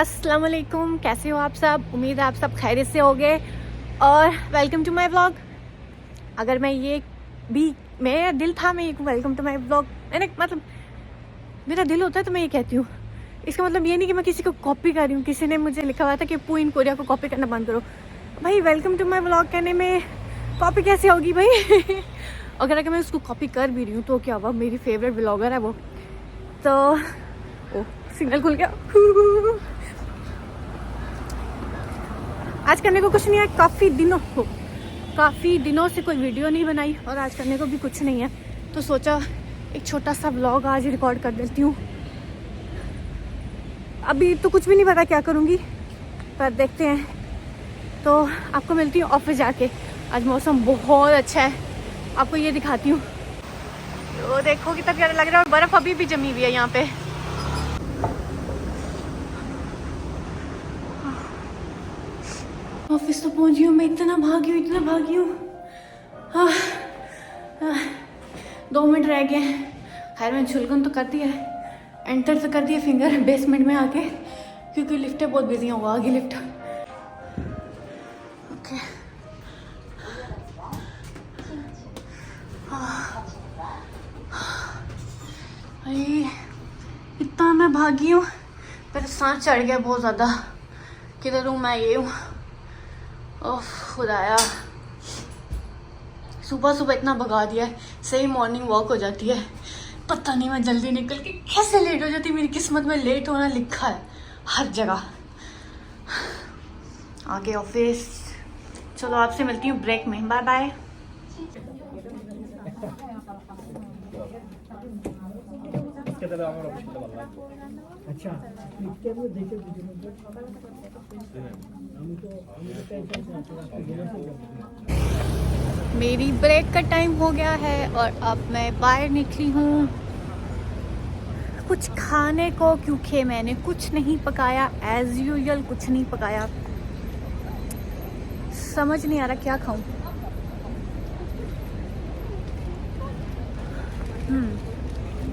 अस्सलाम वालेकुम, कैसे हो आप सब। उम्मीद है आप सब खैरियत से होगे और वेलकम टू माय व्लॉग। अगर मैं ये भी मेरा दिल था मैं वेलकम टू माय व्लॉग, मैंने मतलब मेरा दिल होता है तो मैं ये कहती हूँ। इसका मतलब ये नहीं कि मैं किसी को कॉपी कर रही हूँ। किसी ने मुझे लिखा हुआ था कि पू इन कोरिया को कॉपी करना बंद करो। भाई वेलकम टू माय व्लॉग कहने में कॉपी कैसे होगी भाई। अगर मैं उसको कॉपी कर भी रही हूँ तो क्या हुआ, मेरी फेवरेट व्लॉगर है वो। तो ओ सिग्नल खुल गया। आज करने को कुछ नहीं है, काफ़ी दिनों से कोई वीडियो नहीं बनाई और आज करने को भी कुछ नहीं है, तो सोचा एक छोटा सा व्लॉग आज रिकॉर्ड कर देती हूँ। अभी तो कुछ भी नहीं पता क्या करूँगी, पर देखते हैं। तो आपको मिलती हूँ ऑफिस जाके। आज मौसम बहुत अच्छा है, आपको ये दिखाती हूँ। तो देखो कितना प्यारा लग रहा है और बर्फ़ अभी भी जमी हुई है यहाँ पे। ऑफिस तो पहुंची हूँ मैं, इतना भागी हूँ। 2 मिनट रह गए हैं। खैर मैंने छुलगन तो कर दिया है, एंटर तो कर दिया फिंगर बेसमेंट में आके, क्योंकि लिफ्टें बहुत बिजी हैं। वो आगे लिफ्ट। ओके भाई इतना मैं भागी हूँ, मेरा सांस चढ़ गया बहुत ज़्यादा। किधर हूँ मैं, ये हूँ। ओह खुदाया, सुबह सुबह इतना भगा दिया है। सही मॉर्निंग वॉक हो जाती है, पता नहीं मैं जल्दी निकल के कैसे लेट हो जाती। मेरी किस्मत में लेट होना लिखा है हर जगह। आगे ऑफिस। चलो आपसे मिलती हूँ ब्रेक में, बाय बाय। मेरी ब्रेक का टाइम हो गया है और अब मैं बाहर निकली हूँ कुछ खाने को, क्योंकि मैंने कुछ नहीं पकाया। एज यूजुअल कुछ नहीं पकाया, समझ नहीं आ रहा क्या खाऊं।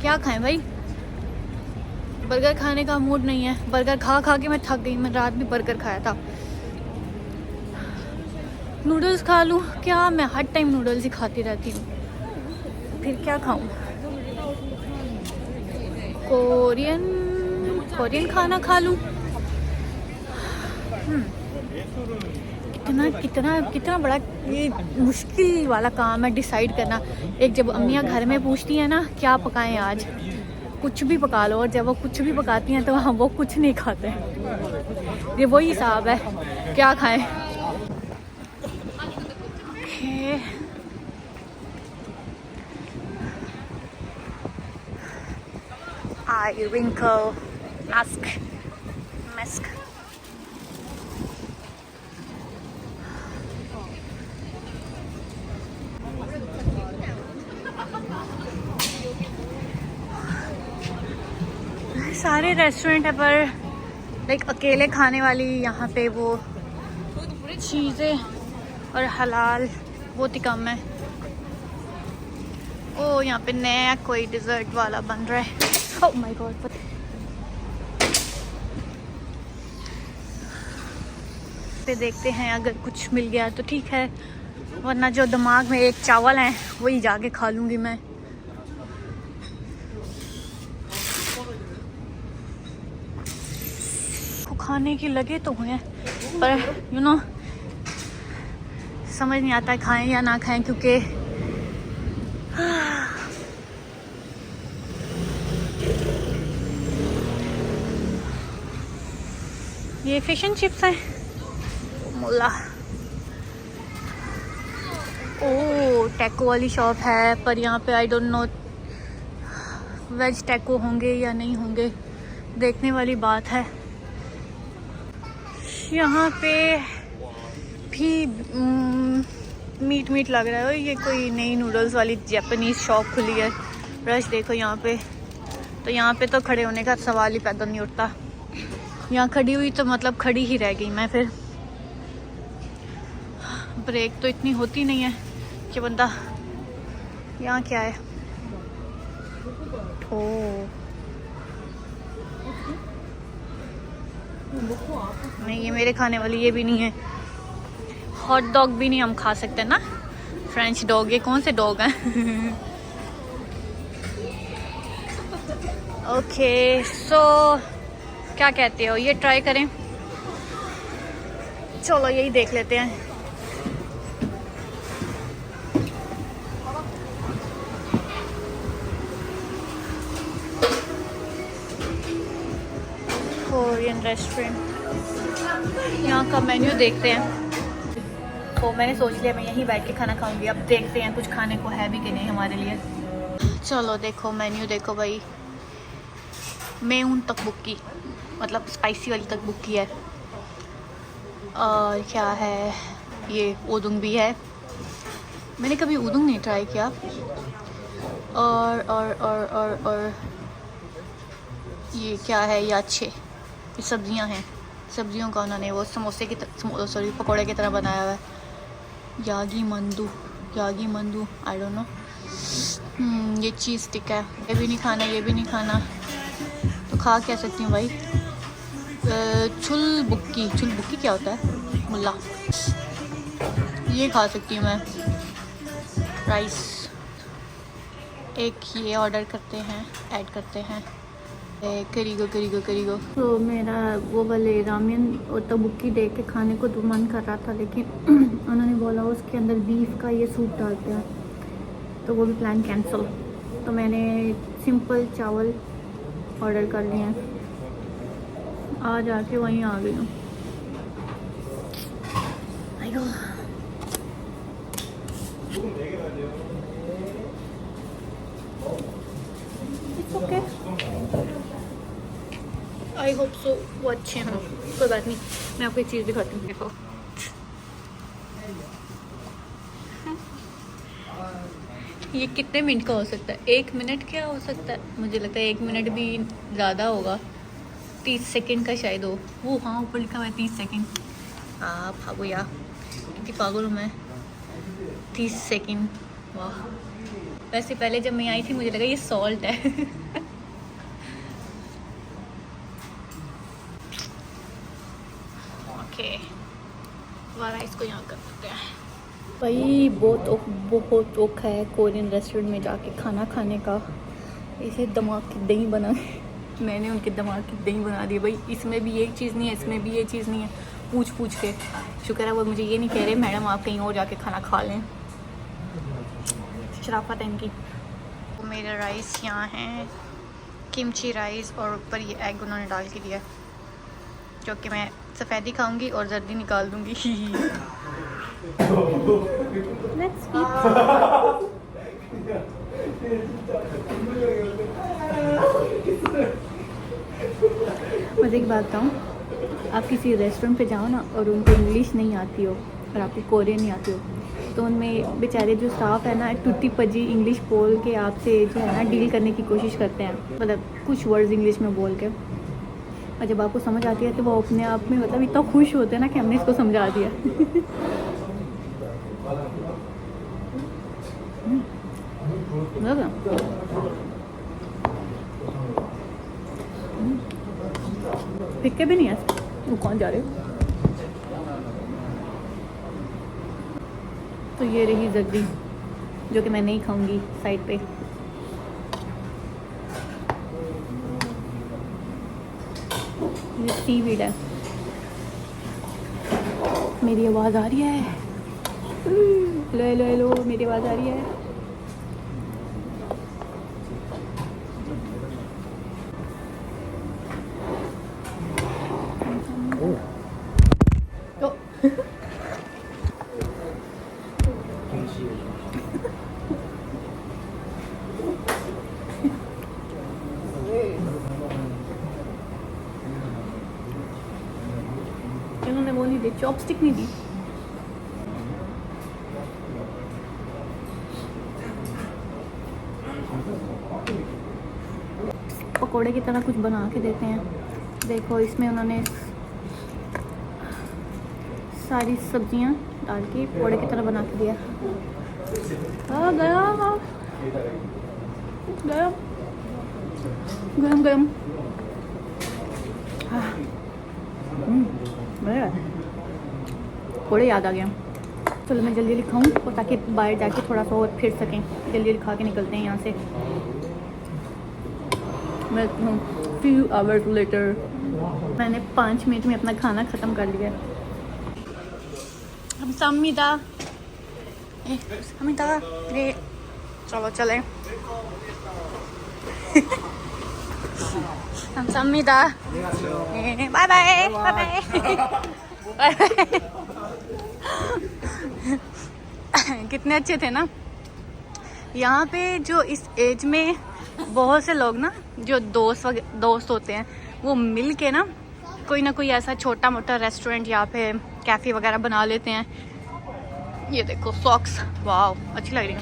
क्या खाएं भाई, बर्गर खाने का मूड नहीं है। बर्गर खा खा के मैं थक गई। मैं रात भी बर्गर खाया था। नूडल्स खा लूँ क्या, मैं हर टाइम नूडल्स ही खाती रहती हूँ। फिर क्या खाऊं, कोरियन खाना खा लूँ। कितना बड़ा ये मुश्किल वाला काम है डिसाइड करना। एक जब अम्मियाँ घर में पूछती हैं ना क्या पकाएं आज, कुछ भी पका लो, और जब वो कुछ भी पकाती हैं तो हम वो कुछ नहीं खाते। ये वही हिसाब है, क्या खाएं। आई विंकल mask. सारे रेस्टोरेंट है पर लाइक अकेले खाने वाली यहाँ पे वो चीज़ें और हलाल बहुत ही कम है। ओ यहाँ पे नया कोई डिज़र्ट वाला बन रहा है। ओह माय गॉड, पे देखते हैं, अगर कुछ मिल गया तो ठीक है, वरना जो दिमाग में एक चावल है वही जाके खा लूँगी मैं। खाने की लगे तो हुए हैं, पर समझ नहीं आता खाएं या ना खाएं, क्योंकि ये फिश एंड चिप्स हैं मोला। ओ टैको वाली शॉप है, पर यहाँ पे I don't know veg tacos होंगे या नहीं होंगे, देखने वाली बात है। यहाँ पे भी मीट लग रहा है। ये कोई नई नूडल्स वाली जापानीज शॉप खुली है। रश देखो यहाँ पे, तो यहाँ पे तो खड़े होने का सवाल ही पैदा नहीं उठता। यहाँ खड़ी हुई तो मतलब खड़ी ही रह गई मैं। फिर ब्रेक तो इतनी होती नहीं है कि बंदा, यहाँ क्या है, ओ नहीं ये मेरे खाने वाली ये भी नहीं है। हॉट डॉग भी नहीं हम खा सकते ना, फ्रेंच डॉग, ये कौन से डॉग हैं? ओके सो क्या कहते हो, ये ट्राई करें? चलो यही देख लेते हैं। कोरियन रेस्टोरेंट, यहाँ का मेन्यू देखते हैं। तो मैंने सोच लिया मैं यहीं बैठ के खाना खाऊंगी। अब देखते हैं कुछ खाने को है भी कि नहीं हमारे लिए। चलो देखो मेन्यू देखो भाई, मेउन तकबुकी मतलब स्पाइसी वाली तकबुकी है, और क्या है ये उदुंग भी है, मैंने कभी उदुंग नहीं ट्राई किया। और ये क्या है, ये अच्छे ये सब्जियां हैं, सब्जियों का उन्होंने वो समोसे की सॉरी पकोड़े की तरह बनाया हुआ है। यागी मंदू आई डोंट नो। ये चीज़ स्टिक है, ये भी नहीं खाना, ये भी नहीं खाना, तो खा क्या सकती हूँ भाई? चुल बुक्की क्या होता है? मुल्ला, ये खा सकती हूँ मैं। राइस एक ये ऑर्डर करते हैं, ऐड करते हैं। करीगो। तो मेरा वो वाले रामेन और तबुक्की देख के खाने को तो मन कर रहा था, लेकिन उन्होंने बोला उसके अंदर बीफ का ये सूप डालते हैं, तो वो भी प्लान कैंसिल। तो मैंने सिंपल चावल ऑर्डर कर लिए हैं, आ जाके वहीं आ गई हूँ। ओके आई होप सो वो अच्छे हैं, कोई बात नहीं। मैं आपको एक चीज़ दिखाती हूँ, देखो ये कितने मिनट का हो सकता है? 1 मिनट क्या हो सकता है? मुझे लगता है 1 मिनट भी ज़्यादा होगा, 30 सेकंड का शायद हो। वो हाँ ऊपर लिखा हुआ है 30 सेकंड। हाँ भागो यार, कितनी पागल हूँ मैं। 30 सेकंड, वाह। वैसे पहले जब मैं आई थी मुझे लगा ये सॉल्ट है। ओके वाला इसको यहाँ कर देते हैं। भाई बहुत औखा है कोरियन रेस्टोरेंट में जाके खाना खाने का। इसे दिमाग की दही बना मैंने उनके दिमाग की दही बना दी भाई। इसमें भी ये चीज़ नहीं है, इसमें भी ये चीज़ नहीं है, पूछ के। शुक्र है वो मुझे ये नहीं कह रहे मैडम आप कहीं और जाके खाना खा लें। शराफत है इनकी। तो मेरे राइस यहाँ हैं, किमची राइस, और ऊपर ये एग उन्होंने डाल के दिया, जो कि मैं सफ़ेदी खाऊंगी और जर्दी निकाल दूंगी। Let's eat. मज़े की बात बताऊँ, आप किसी रेस्टोरेंट पे जाओ ना और उनको इंग्लिश नहीं आती हो और आपको कोरियन नहीं आती हो, तो उनमें बेचारे जो स्टाफ है ना टूटी पजी इंग्लिश बोल के आपसे जो है ना डील करने की कोशिश करते हैं, मतलब कुछ वर्ड्स इंग्लिश में बोल के। और जब आपको समझ आती है तो वो अपने आप में मतलब इतना खुश होते हैं ना कि हमने इसको समझा दिया। फिक्के भी नहीं है। वो कौन जा रहे हो? तो ये रही जर्दी जो कि मैं नहीं खाऊंगी साइड पे। ये सीवीड है। मेरी आवाज़ आ रही है? लो मेरी आवाज़ आ रही है? इन्होंने वो नहीं दी, चॉपस्टिक नहीं दी। पकोड़े की तरह कुछ बना के देते हैं। देखो इसमें उन्होंने सारी सब्जियां डाल के पकोड़े की तरह बना के दिया। गरम थोड़े याद आ गया। चलो मैं जल्दी जल्दी खाऊँ और ताकि बाहर जाके थोड़ा सा और फिर सकें। जल्दी जल्दी खा के निकलते हैं यहाँ से। मैं few hours later मैंने 5 मिनट में अपना खाना ख़त्म कर लिया। हम समीदा रे चलो चले। हम Samida bye bye bye bye. कितने अच्छे थे ना। यहाँ पे जो इस एज में बहुत से लोग ना जो दोस्त होते हैं वो मिल के ना कोई ना कोई ऐसा छोटा मोटा रेस्टोरेंट या फिर कैफ़े वगैरह बना लेते हैं। ये देखो सॉक्स, वाव अच्छी लग रही है।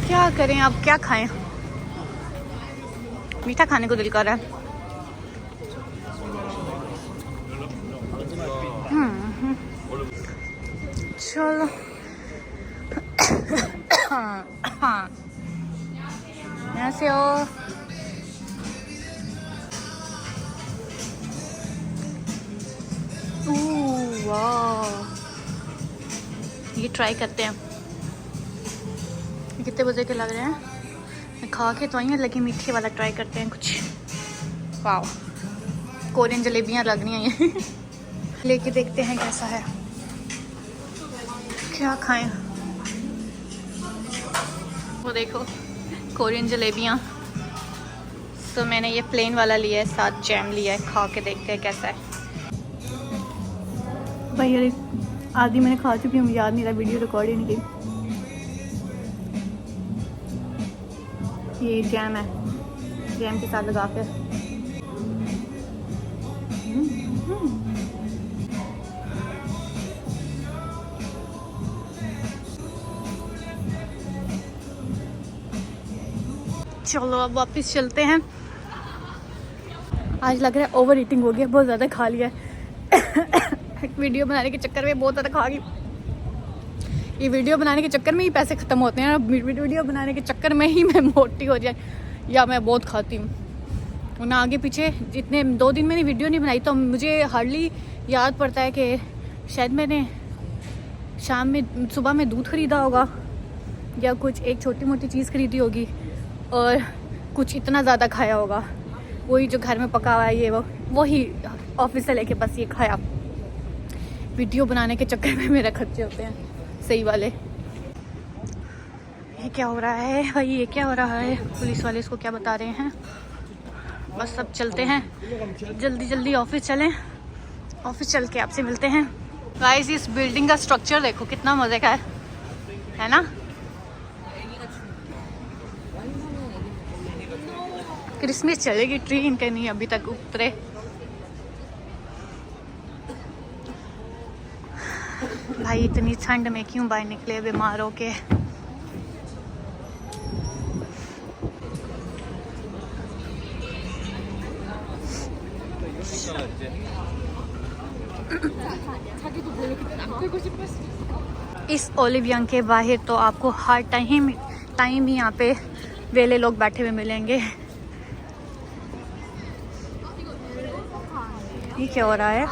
क्या करें अब, क्या खाएं? मीठा खाने को दिल कर रहा है। चलो यहाँ से हो। वाह, ये ट्राई करते हैं। कितने बजे के लग रहे हैं? मैं खा के तो आई हूँ लेकिन मीठे वाला ट्राई करते हैं कुछ। वाह, कोरियन जलेबियाँ लग रही हैं ये। लेके देखते हैं कैसा है। क्या खाएं? वो देखो कोरियन जलेबियाँ। तो मैंने ये प्लेन वाला लिया है, साथ जैम लिया है। खा के देखते हैं कैसा है। भाई यार आधी मैंने खा चुकी हूँ, याद नहीं रहा, वीडियो रिकॉर्ड ही नहीं की। ये जैम है, जैम के साथ लगा के। चलो अब वापस चलते हैं। आज लग रहा है ओवर ईटिंग हो गया, बहुत ज़्यादा खा लिया है। वीडियो बनाने के चक्कर में बहुत ज़्यादा खा गई। ये वीडियो बनाने के चक्कर में ही पैसे ख़त्म होते हैं। वीडियो बनाने के चक्कर में ही मैं मोटी हो जाए, या मैं बहुत खाती हूँ। वरना आगे पीछे जितने 2 दिन मैंने वीडियो नहीं बनाई तो मुझे हार्डली याद पड़ता है कि शायद मैंने शाम में सुबह में दूध ख़रीदा होगा या कुछ एक छोटी मोटी चीज़ ख़रीदी होगी और कुछ इतना ज़्यादा खाया होगा। वही जो घर में पका हुआ है ये वही ऑफिस से लेके बस ये खाया। वीडियो बनाने के चक्कर में मेरे खर्चे होते हैं सही वाले। ये क्या हो रहा है भाई, ये क्या हो रहा है? पुलिस वाले इसको क्या बता रहे हैं? बस अब चलते हैं, जल्दी जल्दी ऑफिस चलें। ऑफिस चल के आपसे मिलते हैं। गाइस इस बिल्डिंग का स्ट्रक्चर देखो कितना मज़े का है ना? क्रिसमस चलेगी ट्री इनके नहीं अभी तक उतरे। भाई इतनी ठंड में क्यों बाहर निकले बीमार हो के? इस ओलिवियन के बाहर तो आपको हर टाइम ही यहाँ पे वेले लोग बैठे हुए मिलेंगे। ये क्या हो रहा है?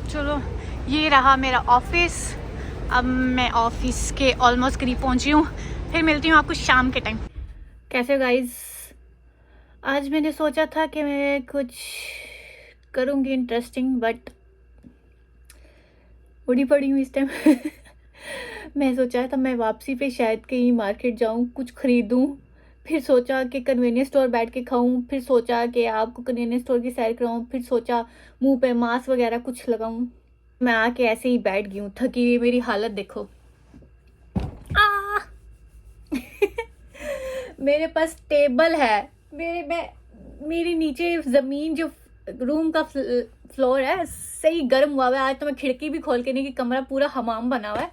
चलो ये रहा मेरा ऑफिस। अब मैं ऑफिस के ऑलमोस्ट करीब पहुंची हूँ। फिर मिलती हूँ आपको शाम के टाइम। कैसे गाइस, आज मैंने सोचा था कि मैं कुछ करूँगी इंटरेस्टिंग, बट उड़ी पड़ी हूँ इस टाइम। मैं सोचा था मैं वापसी पे शायद कहीं मार्केट जाऊँ, कुछ खरीदूँ, फिर सोचा कि कन्वीनियंस स्टोर बैठ के खाऊं, फिर सोचा कि आपको कन्वीनियंस स्टोर की सैर कराऊं, फिर सोचा मुंह पे मास्क वगैरह कुछ लगाऊं। मैं आके ऐसे ही बैठ गई हूँ, थकी हुई। मेरी हालत देखो। मेरे पास टेबल है, मेरे नीचे ज़मीन जो रूम का फ्लोर है सही गर्म हुआ है। आज तो मैं खिड़की भी खोल के नहीं कि कमरा पूरा हमाम बना हुआ है,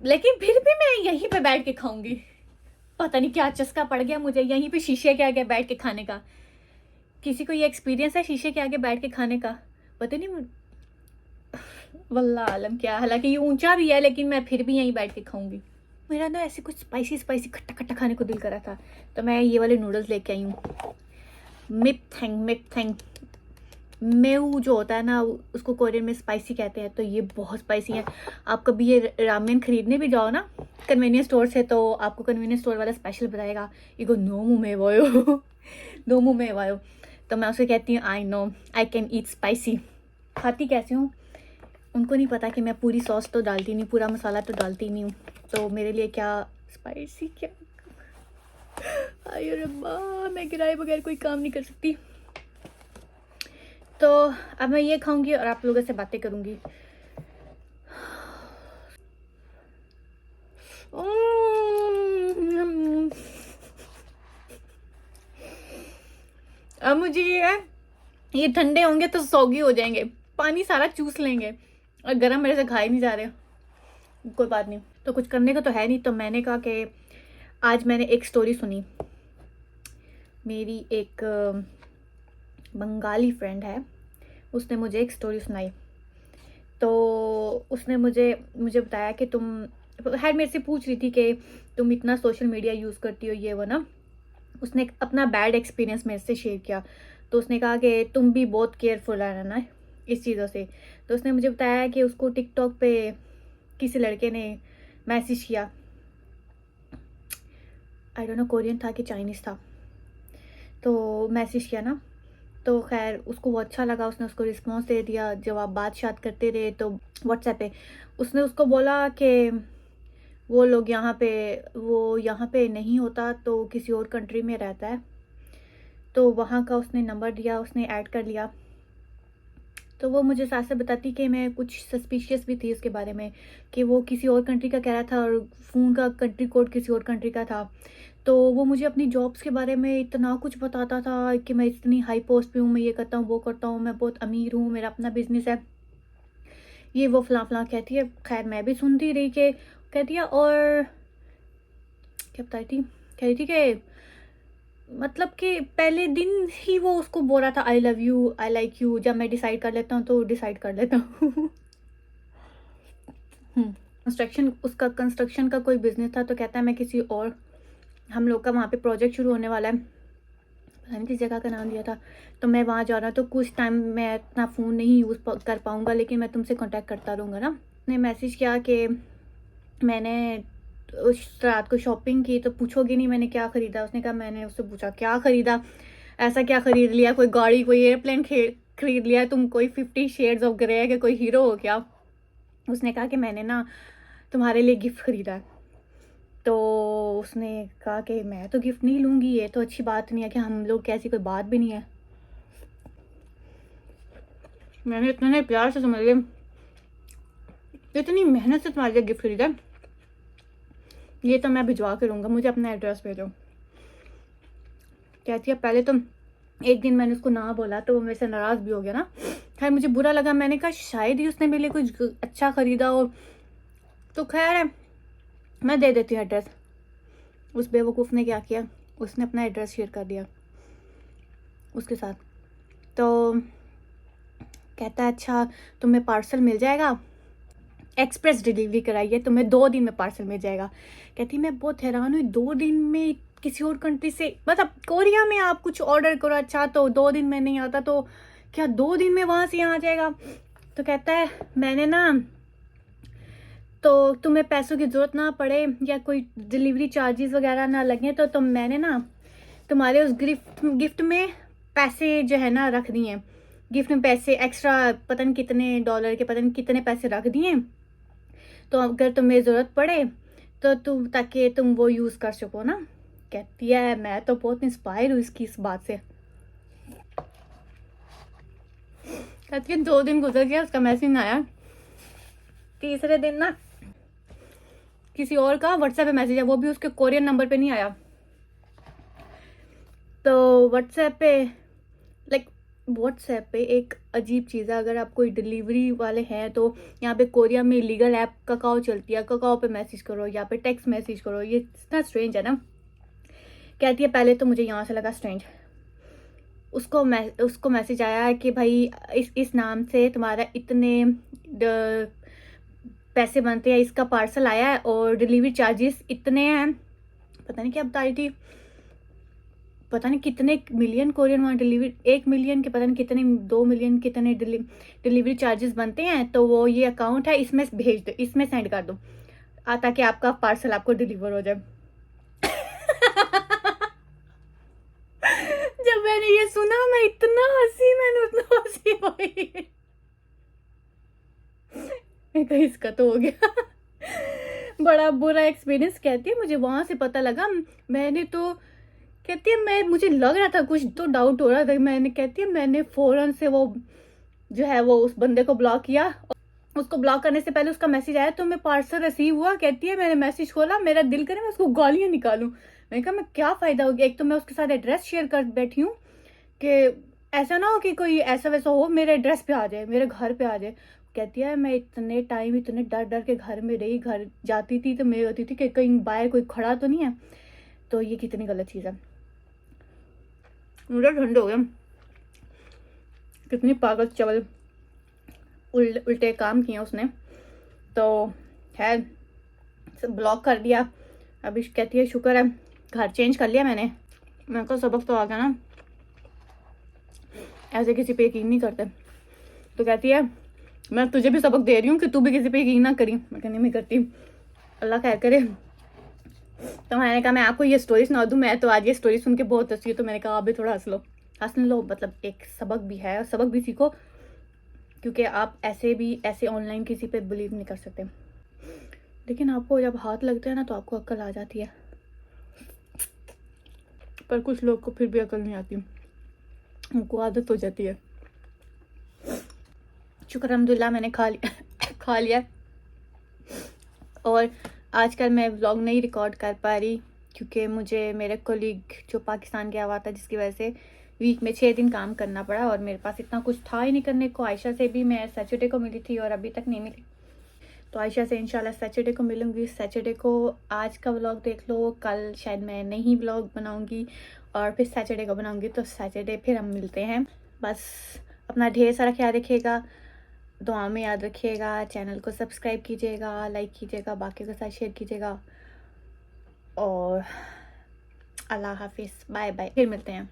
लेकिन फिर भी मैं यहीं पे बैठ के खाऊंगी। पता नहीं क्या चस्का पड़ गया मुझे यहीं पे शीशे के आगे बैठ के खाने का। किसी को ये एक्सपीरियंस है शीशे के आगे बैठ के खाने का? पता नहीं, वल्लाह आलम क्या। हालांकि ये ऊंचा भी है लेकिन मैं फिर भी यहीं बैठ के खाऊंगी। मेरा ना ऐसे कुछ स्पाइसी स्पाइसी खट्टा खट्टा खाने को दिल करा था, तो मैं ये वाले नूडल्स लेके आई हूँ। मिप थैंग मेऊ जो होता है ना, उसको कोरियन में स्पाइसी कहते हैं, तो ये बहुत स्पाइसी है। आप कभी ये रामेन खरीदने भी जाओ ना कन्वीनियंस स्टोर से, तो आपको कन्वीनियंस स्टोर वाला स्पेशल बताएगा इको नो मुँह में वायो नो मुँह में वायो। तो मैं उसे कहती हूँ I know I can eat spicy. खाती कैसे हूँ उनको नहीं पता कि मैं पूरी सॉस तो डालती नहीं, पूरा मसाला तो डालती नहीं हूँ, तो मेरे लिए क्या स्पाइसी क्या अरे रब्बा, मैं गिराए बगैर कोई काम नहीं कर सकती। तो अब मैं ये खाऊंगी और आप लोगों से बातें करूंगी। अब मुझे ये ठंडे होंगे तो सौगी हो जाएंगे, पानी सारा चूस लेंगे, और गरम मेरे से खा ही नहीं जा रहे। कोई बात नहीं, तो कुछ करने का तो है नहीं, तो मैंने कहा कि आज मैंने एक स्टोरी सुनी। मेरी एक बंगाली फ्रेंड है, उसने मुझे एक स्टोरी सुनाई। तो उसने मुझे बताया कि तुम मेरे से पूछ रही थी कि तुम इतना सोशल मीडिया यूज़ करती हो ये वो ना। उसने अपना बैड एक्सपीरियंस मेरे से शेयर किया, तो उसने कहा कि तुम भी बहुत केयरफुल रहना इस चीज़ों से। तो उसने मुझे बताया कि उसको टिकटॉक पे किसी लड़के ने मैसेज किया, आई डोंट नो कोरियन था कि चाइनीज़ था, तो मैसेज किया ना, तो खैर उसको वो अच्छा लगा, उसने उसको रिस्पॉन्स दे दिया। जब आप बात करते रहे तो व्हाट्सएप पे उसने उसको बोला कि वो लोग यहाँ पे नहीं होता, तो किसी और कंट्री में रहता है, तो वहाँ का उसने नंबर दिया, उसने ऐड कर लिया। तो वो मुझे साथ से बताती कि मैं कुछ सस्पिशियस भी थी उसके बारे में, कि वो किसी और कंट्री का कह रहा था और फ़ोन का कंट्री कोड किसी और कंट्री का था। तो वो मुझे अपनी जॉब्स के बारे में इतना कुछ बताता था कि मैं इतनी हाई पोस्ट पे हूँ, मैं ये करता हूँ वो करता हूँ, मैं बहुत अमीर हूँ, मेरा अपना बिजनेस है, ये वो फलां फलां कहती है। खैर मैं भी सुनती रही कि कहती है, और क्या बताई थी, कह रही थी कि मतलब कि पहले दिन ही वो उसको बोल रहा था I love you I like you, जब मैं डिसाइड कर लेता हूँ तो डिसाइड कर लेता हूँ कंस्ट्रक्शन का कोई बिजनेस था, तो कहता है मैं किसी और, हम लोग का वहाँ पे प्रोजेक्ट शुरू होने वाला है, पता नहीं किस जगह का नाम दिया था, तो मैं वहाँ जा रहा, तो कुछ टाइम मैं अपना फ़ोन नहीं यूज़ कर पाऊँगा, लेकिन मैं तुमसे कांटेक्ट करता रहूँगा ना। उसने मैसेज किया कि मैंने उस रात को शॉपिंग की, तो पूछोगी नहीं मैंने क्या ख़रीदा। उसने कहा, मैंने उससे पूछा क्या ख़रीदा, ऐसा क्या ख़रीद लिया, कोई गाड़ी कोई एयरप्लेन खरीद लिया, तुम कोई 50 शेड्स ऑफ ग्रे है कि कोई हीरो हो क्या। उसने कहा कि मैंने ना तुम्हारे लिए गिफ्ट ख़रीदा है। तो उसने कहा कि मैं तो गिफ्ट नहीं लूँगी, ये तो अच्छी बात नहीं है कि हम लोग कैसी कोई बात भी नहीं है। मैंने इतने प्यार से समझ लिया, इतनी मेहनत से तुम्हारे लिए गिफ्ट खरीदा, ये तो मैं भिजवा के दूँगा, मुझे अपना एड्रेस भेजो। कहती है पहले तो एक दिन मैंने उसको ना बोला तो वो मेरे से नाराज़ भी हो गया ना। खैर मुझे बुरा लगा, मैंने कहा शायद ही उसने मेरे लिए कुछ अच्छा ख़रीदा हो, तो खैर है मैं दे देती हूँ एड्रेस। उस बेवकूफ़ ने क्या किया, उसने अपना एड्रेस शेयर कर दिया उसके साथ। तो कहता है अच्छा तुम्हें पार्सल मिल जाएगा, एक्सप्रेस डिलीवरी कराइए, तुम्हें 2 दिन में पार्सल मिल जाएगा। कहती मैं बहुत हैरान हुई, 2 दिन में किसी और कंट्री से, मतलब कोरिया में आप कुछ ऑर्डर करो अच्छा तो 2 दिन में नहीं आता, तो क्या 2 दिन में वहाँ से यहाँ आ जाएगा। तो कहता है मैंने ना, तो तुम्हें पैसों की ज़रूरत ना पड़े या कोई डिलीवरी चार्जेस वगैरह ना लगे, तो मैंने ना तुम्हारे उस गिफ्ट में पैसे जो है ना रख दिए, गिफ्ट में पैसे एक्स्ट्रा पता नहीं कितने डॉलर के पता नहीं कितने पैसे रख दिए, तो अगर तुम्हें ज़रूरत पड़े तो ताकि तुम वो यूज़ कर सको ना। कहती है मैं तो बहुत इंस्पायर हूँ इसकी इस बात से। कहती है 2 दिन गुजर गया, उसका मैसेज ना आया, तीसरे दिन ना किसी और का व्हाट्सएप पे मैसेज है, वो भी उसके कोरियन नंबर पे नहीं आया। तो व्हाट्सएप पे एक अजीब चीज़ है, अगर आप कोई डिलीवरी वाले हैं तो यहाँ पे कोरिया में लीगल ऐप ककाओ चलती है, ककाओ पे मैसेज करो या पे टेक्स्ट मैसेज करो, ये इतना स्ट्रेंज है ना। कहती है पहले तो मुझे यहाँ से लगा स्ट्रेंज, उसको मैसेज आया है कि भाई इस नाम से तुम्हारा इतने पैसे बनते हैं। इसका पार्सल आया है और डिलीवरी चार्जेस इतने हैं, पता नहीं क्या बता रही थी, पता नहीं कितने मिलियन कोरियन वहाँ डिलीवरी, 1 मिलियन के पता नहीं कितने, 2 मिलियन कितने डिलीवरी चार्जेस बनते हैं। तो वो ये अकाउंट है, इसमें भेज दो, इसमें सेंड कर दो ताकि आपका पार्सल आपको डिलीवर हो जाए। जब मैंने ये सुना मैं इतना हंसी, मैंने उतना हंसी भाई, मैं इसका तो हो गया बड़ा बुरा एक्सपीरियंस। कहती है मुझे वहां से पता लगा, मैंने तो, कहती है मैं, मुझे लग रहा था कुछ तो डाउट हो रहा था, मैंने, कहती है मैंने फौरन से वो जो है वो उस बंदे को ब्लॉक किया। उसको ब्लॉक करने से पहले उसका मैसेज आया तो मैं पार्सल रिसीव हुआ, कहती है मैंने मैसेज खोला, मेरा दिल करे मैं उसको गालियां निकालूं। मैंने कहा मैं क्या फायदा हो गया, एक तो मैं उसके साथ एड्रेस शेयर कर बैठी हूँ कि ऐसा ना हो कि कोई ऐसा वैसा हो मेरे एड्रेस पे आ जाए, मेरे घर पे आ जाए। कहती है मैं इतने टाइम इतने डर डर के घर में रही, घर जाती थी तो मैं होती थी कि कहीं बाहर कोई खड़ा तो नहीं है। तो ये कितनी गलत चीज़ है। मुझे ठंड हो गया, कितनी पागल चवल उल्टे काम किए उसने। तो है सब ब्लॉक कर दिया। अभी कहती है शुक्र है घर चेंज कर लिया मैंने। मेरे को सबक तो आ गया ना, ऐसे किसी पे यकीन नहीं करते। तो कहती है मैं तुझे भी सबक दे रही हूँ कि तू भी किसी पे यकीन ना करी। मैं कहनी नहीं करती, अल्लाह खैर करे। तो मैंने कहा मैं आपको ये स्टोरी सुना दूँ, मैं तो आज ये स्टोरी सुन के बहुत हंसी, तो मैंने कहा आप भी थोड़ा हंस लो, मतलब एक सबक भी है और सबक भी सीखो, क्योंकि आप ऐसे ऑनलाइन किसी पे बिलीव नहीं कर सकते। लेकिन आपको जब हाथ लगता है ना तो आपको अक्ल आ जाती है, पर कुछ लोग को फिर भी अक्ल नहीं आती, उनको आदत हो जाती है। शुक्र अल्हम्दुलिल्लाह मैंने खा लिया। और आजकल मैं व्लॉग नहीं रिकॉर्ड कर पा रही क्योंकि मुझे मेरे कोलीग जो पाकिस्तान गया हुआ था, जिसकी वजह से वीक में 6 दिन काम करना पड़ा और मेरे पास इतना कुछ था ही नहीं करने को। आयशा से भी मैं सैटरडे को मिली थी और अभी तक नहीं मिली, तो आयशा से इंशाल्लाह सैटरडे को मिलूंगी। सैटरडे को आज का व्लॉग देख लो, कल शायद मैं नहीं व्लॉग बनाऊंगी और फिर सैटरडे को बनाऊंगी। तो सैटरडे फिर हम मिलते हैं। बस अपना ढेर सारा ख्याल रखिएगा, दुआ में याद रखिएगा, चैनल को सब्सक्राइब कीजिएगा, लाइक कीजिएगा, बाकी के साथ शेयर कीजिएगा और अल्लाह हाफिज़, बाय बाय, फिर मिलते हैं।